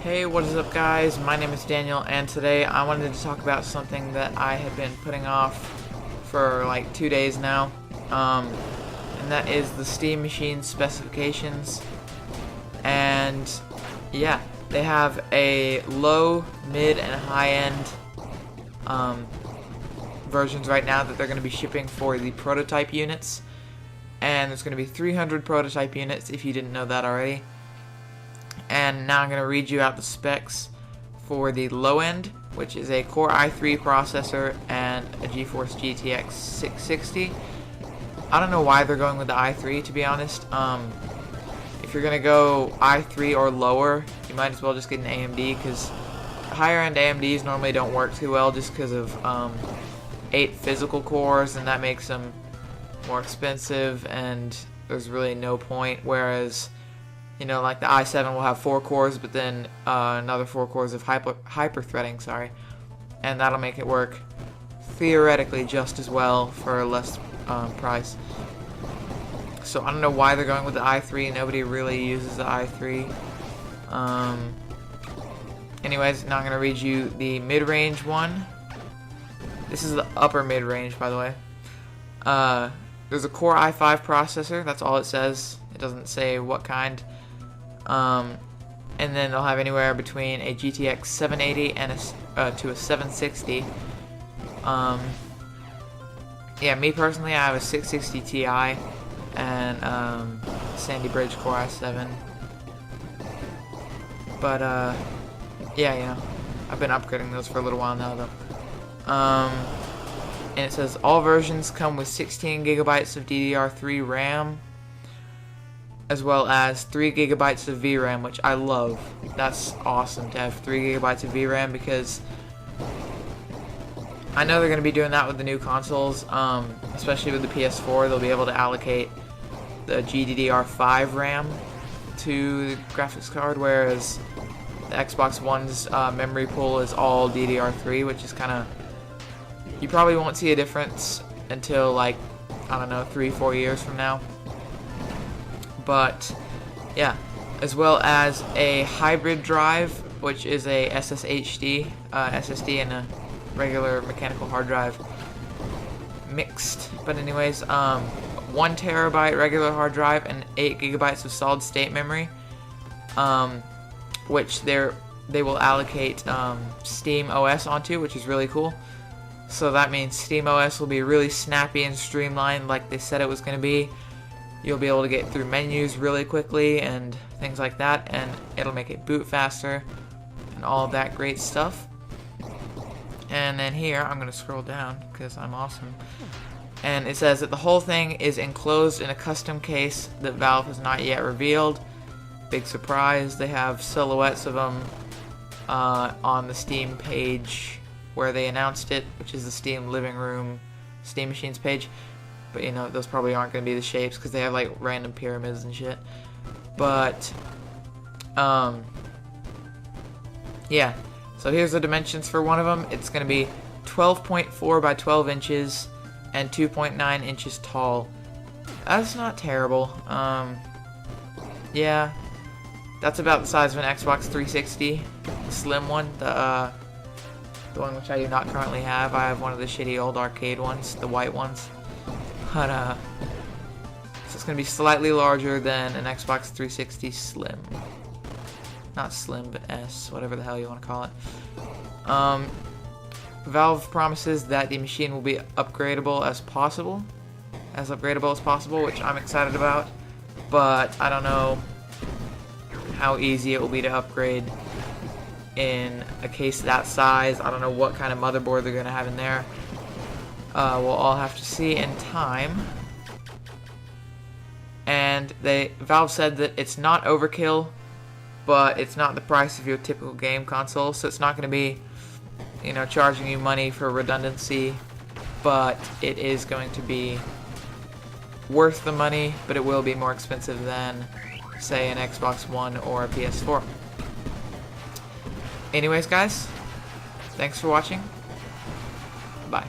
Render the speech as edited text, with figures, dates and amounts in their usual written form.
Hey, what is up guys? My name is Daniel and today I wanted to talk about something that I have been putting off for like 2 days now. And that is the Steam Machine specifications. And yeah, they have a low, mid, and high-end versions right now that they're going to be shipping for the prototype units. And there's going to be 300 prototype units if you didn't know that already. And now I'm going to read you out the specs for the low end, which is a Core i3 processor and a GeForce GTX 660. I don't know why they're going with the i3, to be honest. If you're going to go i3 or lower, you might as well just get an AMD, because higher end AMDs normally don't work too well just because of 8 physical cores, and that makes them more expensive, and there's really no point. Whereas, you know, like the i7 will have 4 cores, but then another 4 cores of hyper-threading, and that'll make it work theoretically just as well for a less price. So I don't know why they're going with the i3. Nobody really uses the i3. Anyways, now I'm going to read you the mid-range one. This is the upper mid-range, by the way. There's a Core i5 processor. That's all it says. It doesn't say what kind. And then they'll have anywhere between a GTX 780 and to a 760. Yeah, me personally, I have a 660 Ti and Sandy Bridge Core i7. But yeah, you know, I've been upgrading those for a little while now, though. And it says all versions come with 16 gigabytes of DDR3 RAM, as well as 3 gigabytes of VRAM, which I love. That's awesome to have 3 gigabytes of VRAM, because I know they're going to be doing that with the new consoles, especially with the PS4. They'll be able to allocate the GDDR5 RAM to the graphics card, whereas the Xbox One's memory pool is all DDR3, which is kind of... You probably won't see a difference until, like, I don't know, 3-4 years from now. But yeah, as well as a hybrid drive, which is a SSHD, SSD and a regular mechanical hard drive mixed. But anyways, 1 terabyte regular hard drive and 8 gigabytes of solid state memory, which they will allocate Steam OS onto, which is really cool. So that means Steam OS will be really snappy and streamlined, like they said it was going to be. You'll be able to get through menus really quickly and things like that, and it'll make it boot faster and all of that great stuff. And then here, I'm going to scroll down because I'm awesome. And it says that the whole thing is enclosed in a custom case that Valve has not yet revealed. Big surprise. They have silhouettes of them on the Steam page where they announced it, which is the Steam Living Room Steam Machines page. But, you know, those probably aren't going to be the shapes because they have, like, random pyramids and shit. But, yeah. So here's the dimensions for one of them. It's going to be 12.4 by 12 inches and 2.9 inches tall. That's not terrible. Yeah. That's about the size of an Xbox 360. The slim one. The one which I do not currently have. I have one of the shitty old arcade ones. The white ones. But, so it's going to be slightly larger than an Xbox 360 Slim. Not Slim, but S, whatever the hell you want to call it. Valve promises that the machine will be upgradable as possible. Which I'm excited about. But I don't know how easy it will be to upgrade in a case that size. I don't know what kind of motherboard they're going to have in there. We'll all have to see in time. And Valve said that it's not overkill, but it's not the price of your typical game console, so it's not going to be, you know, charging you money for redundancy, but it is going to be worth the money, but it will be more expensive than, say, an Xbox One or a PS4. Anyways, guys, thanks for watching. Bye.